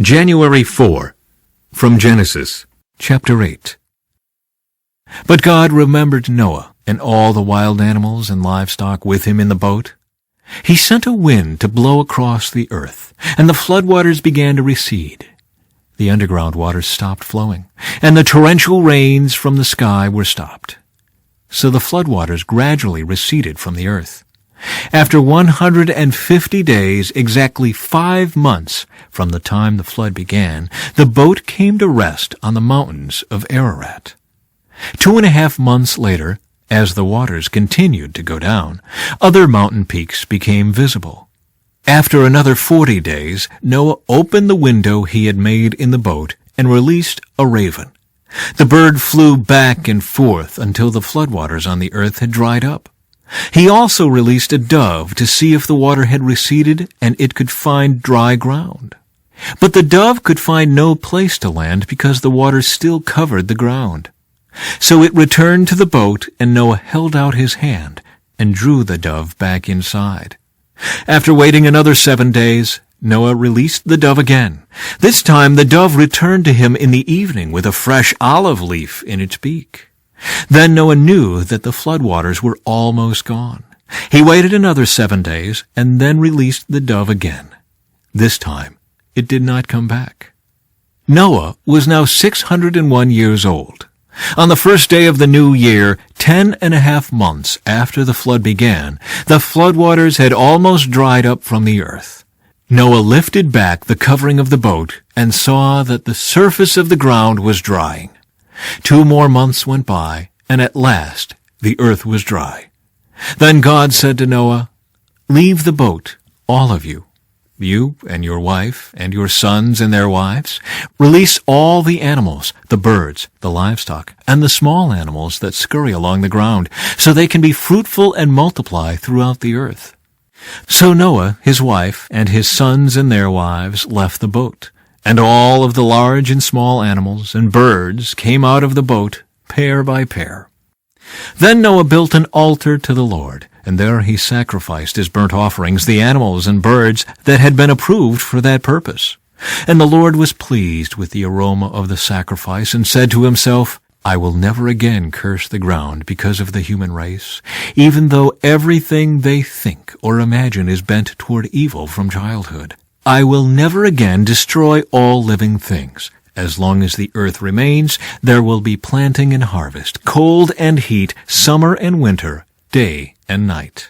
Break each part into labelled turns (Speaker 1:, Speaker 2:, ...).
Speaker 1: January 4, from Genesis, chapter 8. But God remembered Noah and all the wild animals and livestock with him in the boat. He sent a wind to blow across the earth, and the floodwaters began to recede. The underground waters stopped flowing, and the torrential rains from the sky were stopped. So the floodwaters gradually receded from the earth. After 150 days, exactly 5 months from the time the flood began, the boat came to rest on the mountains of Ararat. 2.5 months later, as the waters continued to go down, other mountain peaks became visible. After another 40 days, Noah opened the window he had made in the boat and released a raven. The bird flew back and forth until the floodwaters on the earth had dried up. He also released a dove to see if the water had receded and it could find dry ground. But the dove could find no place to land because the water still covered the ground. So it returned to the boat, and Noah held out his hand and drew the dove back inside. After waiting another 7 days, Noah released the dove again. This time the dove returned to him in the evening with a fresh olive leaf in its beak. Then Noah knew that the floodwaters were almost gone. He waited another 7 days and then released the dove again. This time, it did not come back. Noah was now 601 years old. On the first day of the new year, 10.5 months after the flood began, the floodwaters had almost dried up from the earth. Noah lifted back the covering of the boat and saw that the surface of the ground was drying. 2 more months went by, and at last the earth was dry. Then God said to Noah, "Leave the boat, all of you, you and your wife and your sons and their wives. Release all the animals, the birds, the livestock, and the small animals that scurry along the ground, so they can be fruitful and multiply throughout the earth." So Noah, his wife, and his sons and their wives left the boat. And all of the large and small animals and birds came out of the boat, pair by pair. Then Noah built an altar to the Lord, and there he sacrificed as burnt offerings the animals and birds that had been approved for that purpose. And the Lord was pleased with the aroma of the sacrifice, and said to himself, "I will never again curse the ground because of the human race, even though everything they think or imagine is bent toward evil from childhood. I will never again destroy all living things. As long as the earth remains, there will be planting and harvest, cold and heat, summer and winter, day and night."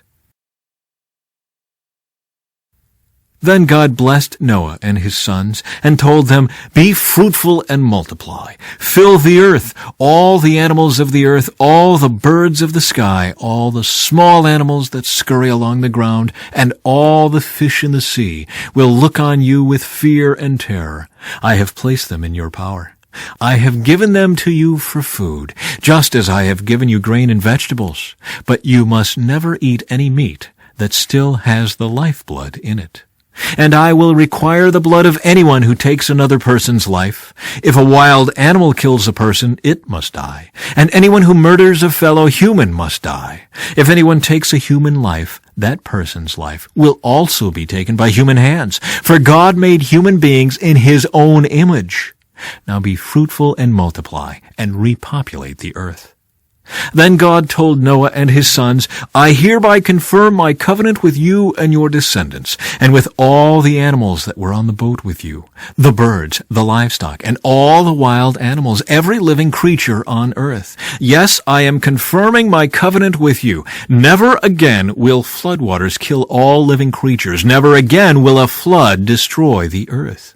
Speaker 1: Then God blessed Noah and his sons and told them, "Be fruitful and multiply. Fill the earth, all the animals of the earth, all the birds of the sky, all the small animals that scurry along the ground, and all the fish in the sea will look on you with fear and terror. I have placed them in your power. I have given them to you for food, just as I have given you grain and vegetables. But you must never eat any meat that still has the lifeblood in it. And I will require the blood of anyone who takes another person's life. If a wild animal kills a person, it must die. And anyone who murders a fellow human must die. If anyone takes a human life, that person's life will also be taken by human hands. For God made human beings in his own image. Now be fruitful and multiply, and repopulate the earth." Then God told Noah and his sons, "I hereby confirm my covenant with you and your descendants, and with all the animals that were on the boat with you, the birds, the livestock, and all the wild animals, every living creature on earth. Yes, I am confirming my covenant with you. Never again will floodwaters kill all living creatures. Never again will a flood destroy the earth."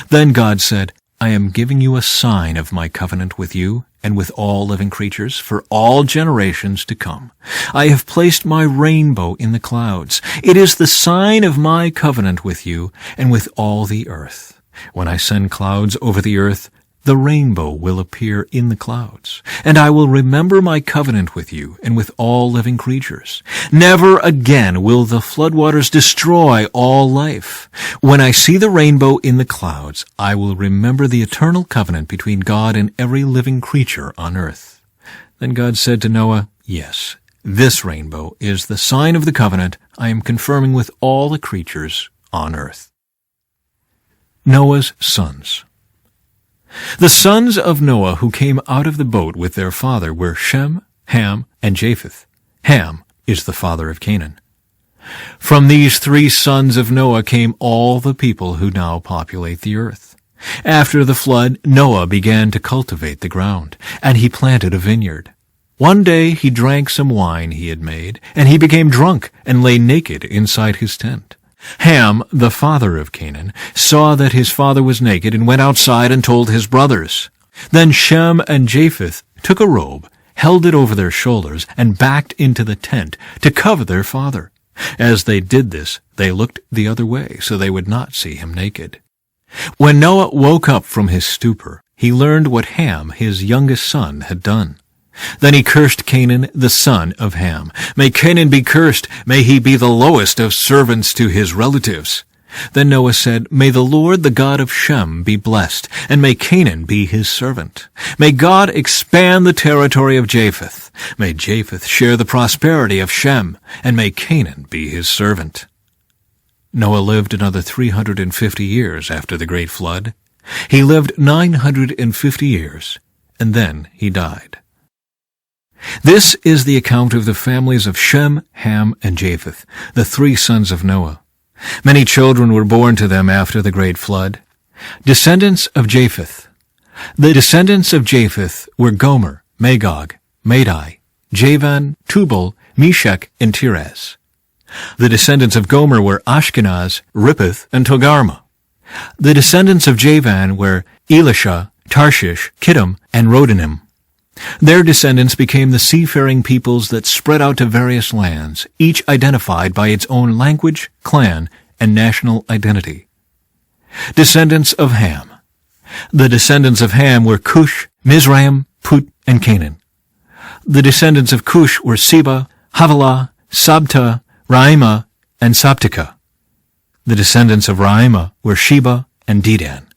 Speaker 1: Then God said, "I am giving you a sign of my covenant with you and with all living creatures for all generations to come. I have placed my rainbow in the clouds. It is the sign of my covenant with you and with all the earth. When I send clouds over the earth, the rainbow will appear in the clouds, and I will remember my covenant with you and with all living creatures. Never again will the floodwaters destroy all life. When I see the rainbow in the clouds, I will remember the eternal covenant between God and every living creature on earth." Then God said to Noah, "Yes, this rainbow is the sign of the covenant I am confirming with all the creatures on earth." Noah's sons. The sons of Noah who came out of the boat with their father were Shem, Ham, and Japheth. Ham is the father of Canaan. From these three sons of Noah came all the people who now populate the earth. After the flood, Noah began to cultivate the ground, and he planted a vineyard. One day he drank some wine he had made, and he became drunk and lay naked inside his tent. Ham, the father of Canaan, saw that his father was naked and went outside and told his brothers. Then Shem and Japheth took a robe, held it over their shoulders, and backed into the tent to cover their father. As they did this, they looked the other way so they would not see him naked. When Noah woke up from his stupor, he learned what Ham, his youngest son, had done. Then he cursed Canaan, the son of Ham. May Canaan be cursed, may he be the lowest of servants to his relatives. Then Noah said, May the Lord, the God of Shem, be blessed, and may Canaan be his servant. May God expand the territory of Japheth. May Japheth share the prosperity of Shem, and may Canaan be his servant. Noah lived another 350 years after the great flood. He lived 950 years, and then he died. This is the account of the families of Shem, Ham, and Japheth, the three sons of Noah. Many children were born to them after the great flood. Descendants of Japheth. The descendants of Japheth were Gomer, Magog, Madai, Javan, Tubal, Meshech, and Tiras. The descendants of Gomer were Ashkenaz, Rippeth, and Togarmah. The descendants of Javan were Elisha, Tarshish, Kittim, and Rodanim. Their descendants became the seafaring peoples that spread out to various lands, each identified by its own language, clan, and national identity. Descendants of Ham. The descendants of Ham were Cush, Mizraim, Put, and Canaan. The descendants of Cush were Seba, Havilah, Sabta, Raimah, and Sabteka. The descendants of Raimah were Sheba and Dedan.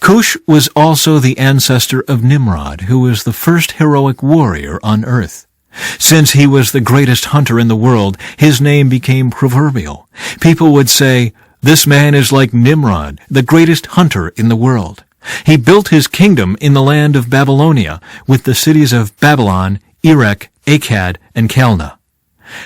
Speaker 1: Cush was also the ancestor of Nimrod, who was the first heroic warrior on earth. Since he was the greatest hunter in the world, his name became proverbial. People would say, This man is like Nimrod, the greatest hunter in the world. He built his kingdom in the land of Babylonia, with the cities of Babylon, Erech, Akkad, and Calneh.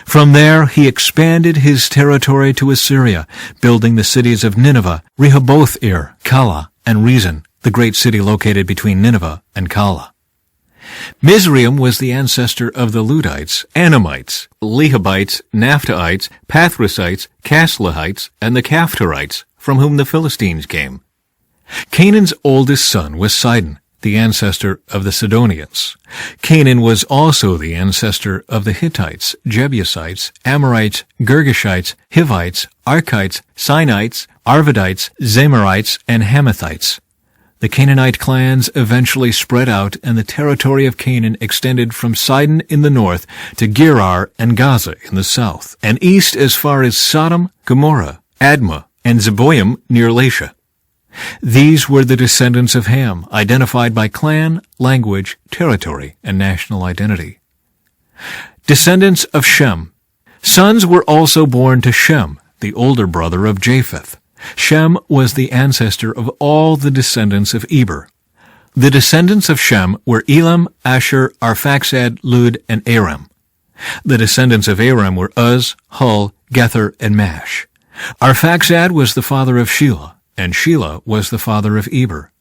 Speaker 1: From there he expanded his territory to Assyria, building the cities of Nineveh, Rehoboth-ir, Calah, and Rezin, the great city located between Nineveh and Calah. Mizraim was the ancestor of the Ludites, Anamites, Lehabites, Naphtalites, Pathrusites, Casluhites, and the Caphtorites, from whom the Philistines came. Canaan's oldest son was Sidon, the ancestor of the Sidonians. Canaan was also the ancestor of the Hittites, Jebusites, Amorites, Girgashites, Hivites, Archites, Sinites, Arvadites, Zamorites, and Hamathites. The Canaanite clans eventually spread out, and the territory of Canaan extended from Sidon in the north to Gerar and Gaza in the south, and east as far as Sodom, Gomorrah, Admah, and Zeboim near Lasha. These were the descendants of Ham, identified by clan, language, territory, and national identity. Descendants of Shem. Sons were also born to Shem, the older brother of Japheth. Shem was the ancestor of all the descendants of Eber. The descendants of Shem were Elam, Asher, Arphaxad, Lud, and Aram. The descendants of Aram were Uz, Hul, Gether, and Mash. Arphaxad was the father of Shelah, and Shelah was the father of Eber.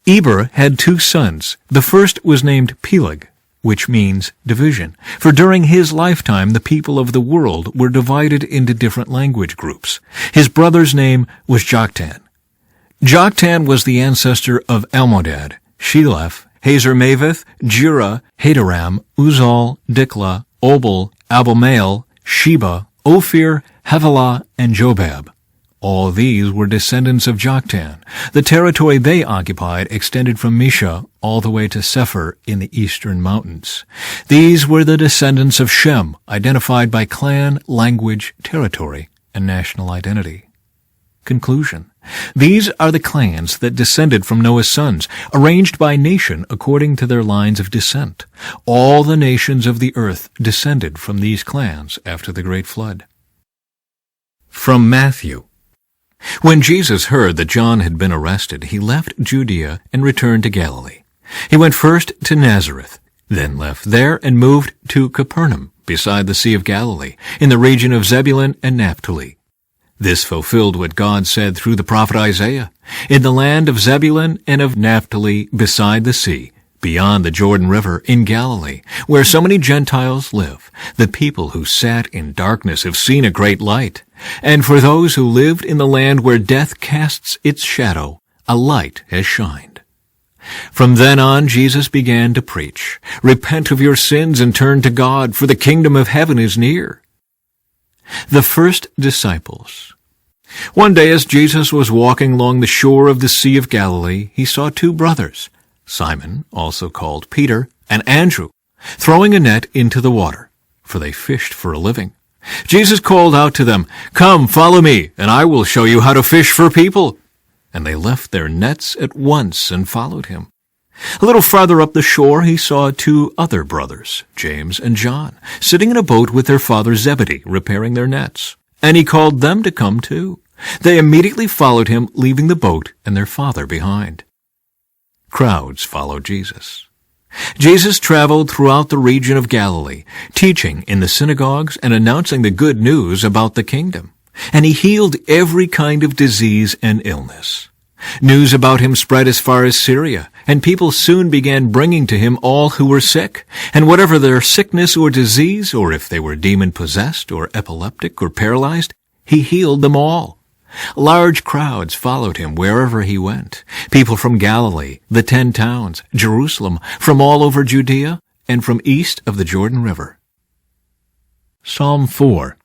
Speaker 1: Eber had two sons. The first was named Peleg, which means division, for during his lifetime the people of the world were divided into different language groups. His brother's name was Joktan. Joktan was the ancestor of Almodad, Sheleph, Hazarmaveth, Jura, Hadoram, Uzal, Diklah, Obal, Abelmael, Sheba, Ophir, Havilah, and Jobab. All these were descendants of Joktan. The territory they occupied extended from Mesha all the way to Sephir in the eastern mountains. These were the descendants of Shem, identified by clan, language, territory, and national identity. Conclusion. These are the clans that descended from Noah's sons, arranged by nation according to their lines of descent. All the nations of the earth descended from these clans after the great flood. From Mathew. When Jesus heard that John had been arrested, he left Judea and returned to Galilee. He went first to Nazareth, then left there and moved to Capernaum, beside the Sea of Galilee, in the region of Zebulun and Naphtali. This fulfilled what God said through the prophet Isaiah, "In the land of Zebulun and of Naphtali, beside the sea, beyond the Jordan River, in Galilee, where so many Gentiles live, the people who sat in darkness have seen a great light. And for those who lived in the land where death casts its shadow, a light has shined." From then on, Jesus began to preach, "Repent of your sins and turn to God, for the kingdom of heaven is near." The first disciples. One day as Jesus was walking along the shore of the Sea of Galilee, he saw two brothers, Simon, also called Peter, and Andrew, throwing a net into the water, for they fished for a living. Jesus called out to them, "Come, follow me, and I will show you how to fish for people." And they left their nets at once and followed him. A little farther up the shore he saw two other brothers, James and John, sitting in a boat with their father Zebedee, repairing their nets. And he called them to come too. They immediately followed him, leaving the boat and their father behind. Crowds followed Jesus. Jesus traveled throughout the region of Galilee, teaching in the synagogues and announcing the good news about the kingdom. And he healed every kind of disease and illness. News about him spread as far as Syria, and people soon began bringing to him all who were sick, and whatever their sickness or disease, or if they were demon-possessed or epileptic or paralyzed, he healed them all. Large crowds followed him wherever he went, people from Galilee, the 10 towns, Jerusalem, from all over Judea, and from east of the Jordan River. Psalm 4.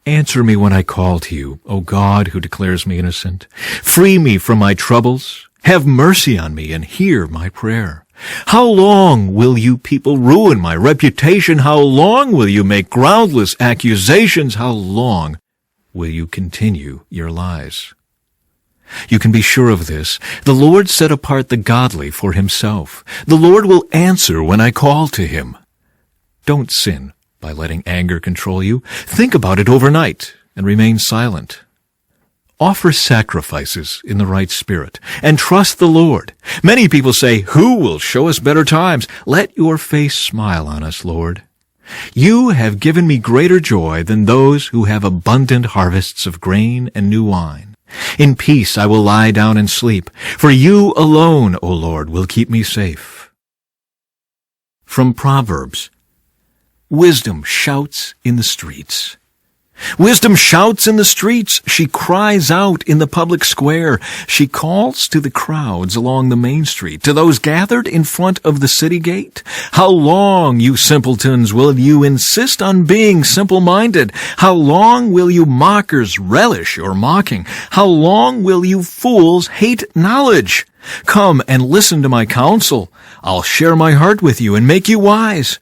Speaker 1: Answer me when I call to you, O God, who declares me innocent. Free me from my troubles. Have mercy on me and hear my prayer. How long will you people ruin my reputation? How long will you make groundless accusations? How long will you continue your lies? You can be sure of this. The Lord set apart the godly for himself. The Lord will answer when I call to him. Don't sin by letting anger control you. Think about it overnight and remain silent. Offer sacrifices in the right spirit and trust the Lord. Many people say, "Who will show us better times?" Let your face smile on us, Lord. You have given me greater joy than those who have abundant harvests of grain and new wine. In peace I will lie down and sleep, for you alone, O Lord, will keep me safe. From Proverbs. Wisdom shouts in the streets. Wisdom shouts in the streets. She cries out in the public square. She calls to the crowds along the main street, to those gathered in front of the city gate. How long, you simpletons, will you insist on being simple-minded? How long will you mockers relish your mocking? How long will you fools hate knowledge? Come and listen to my counsel. I'll share my heart with you and make you wise.